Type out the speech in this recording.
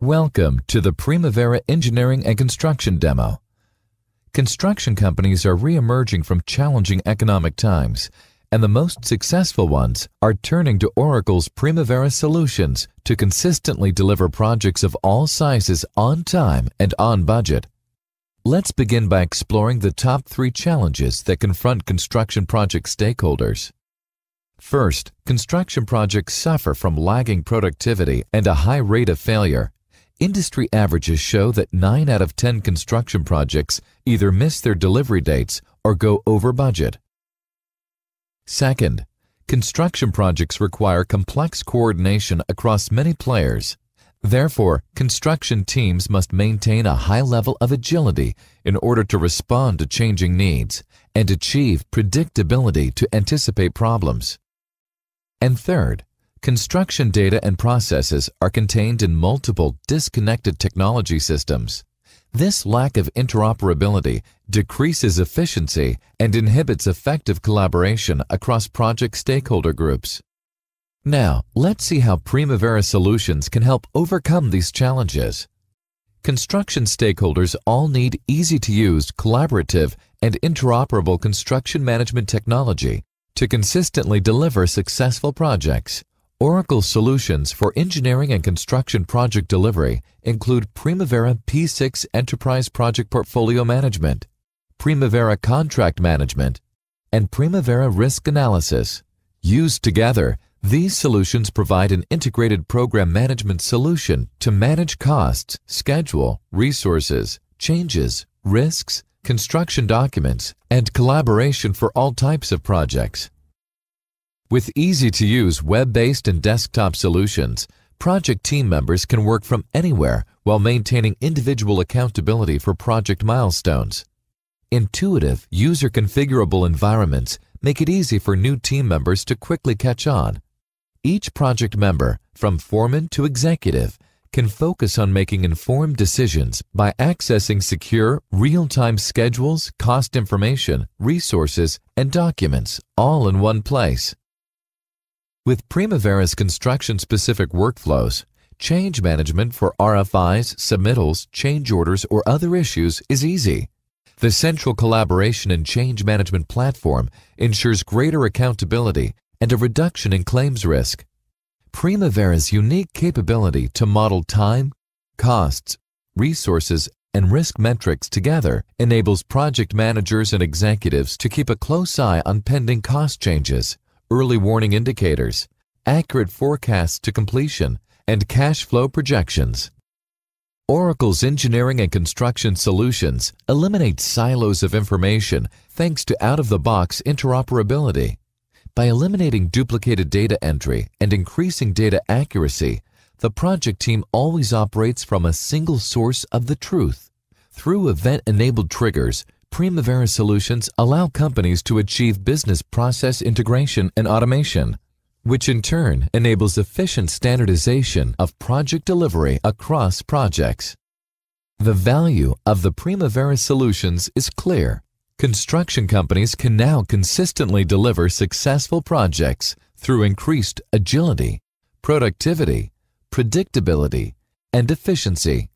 Welcome to the Primavera Engineering and Construction Demo. Construction companies are re-emerging from challenging economic times, and the most successful ones are turning to Oracle's Primavera solutions to consistently deliver projects of all sizes on time and on budget. Let's begin by exploring the top 3 challenges that confront construction project stakeholders. First, construction projects suffer from lagging productivity and a high rate of failure. Industry averages show that 9 out of 10 construction projects either miss their delivery dates or go over budget. Second, construction projects require complex coordination across many players. Therefore, construction teams must maintain a high level of agility in order to respond to changing needs and achieve predictability to anticipate problems. And third, construction data and processes are contained in multiple disconnected technology systems. This lack of interoperability decreases efficiency and inhibits effective collaboration across project stakeholder groups. Now, let's see how Primavera solutions can help overcome these challenges. Construction stakeholders all need easy-to-use, collaborative, and interoperable construction management technology to consistently deliver successful projects. Oracle solutions for engineering and construction project delivery include Primavera P6 Enterprise Project Portfolio Management, Primavera Contract Management, and Primavera Risk Analysis. Used together, these solutions provide an integrated program management solution to manage costs, schedule, resources, changes, risks, construction documents, and collaboration for all types of projects. With easy-to-use web-based and desktop solutions, project team members can work from anywhere while maintaining individual accountability for project milestones. Intuitive, user-configurable environments make it easy for new team members to quickly catch on. Each project member, from foreman to executive, can focus on making informed decisions by accessing secure, real-time schedules, cost information, resources, and documents all in one place. With Primavera's construction-specific workflows, change management for RFIs, submittals, change orders, or other issues is easy. The central collaboration and change management platform ensures greater accountability and a reduction in claims risk. Primavera's unique capability to model time, costs, resources, and risk metrics together enables project managers and executives to keep a close eye on pending cost changes, early warning indicators, accurate forecasts to completion, and cash flow projections. Oracle's engineering and construction solutions eliminate silos of information thanks to out-of-the-box interoperability. By eliminating duplicated data entry and increasing data accuracy, the project team always operates from a single source of the truth. Through event-enabled triggers, Primavera solutions allow companies to achieve business process integration and automation, which in turn enables efficient standardization of project delivery across projects. The value of the Primavera solutions is clear. Construction companies can now consistently deliver successful projects through increased agility, productivity, predictability, and efficiency.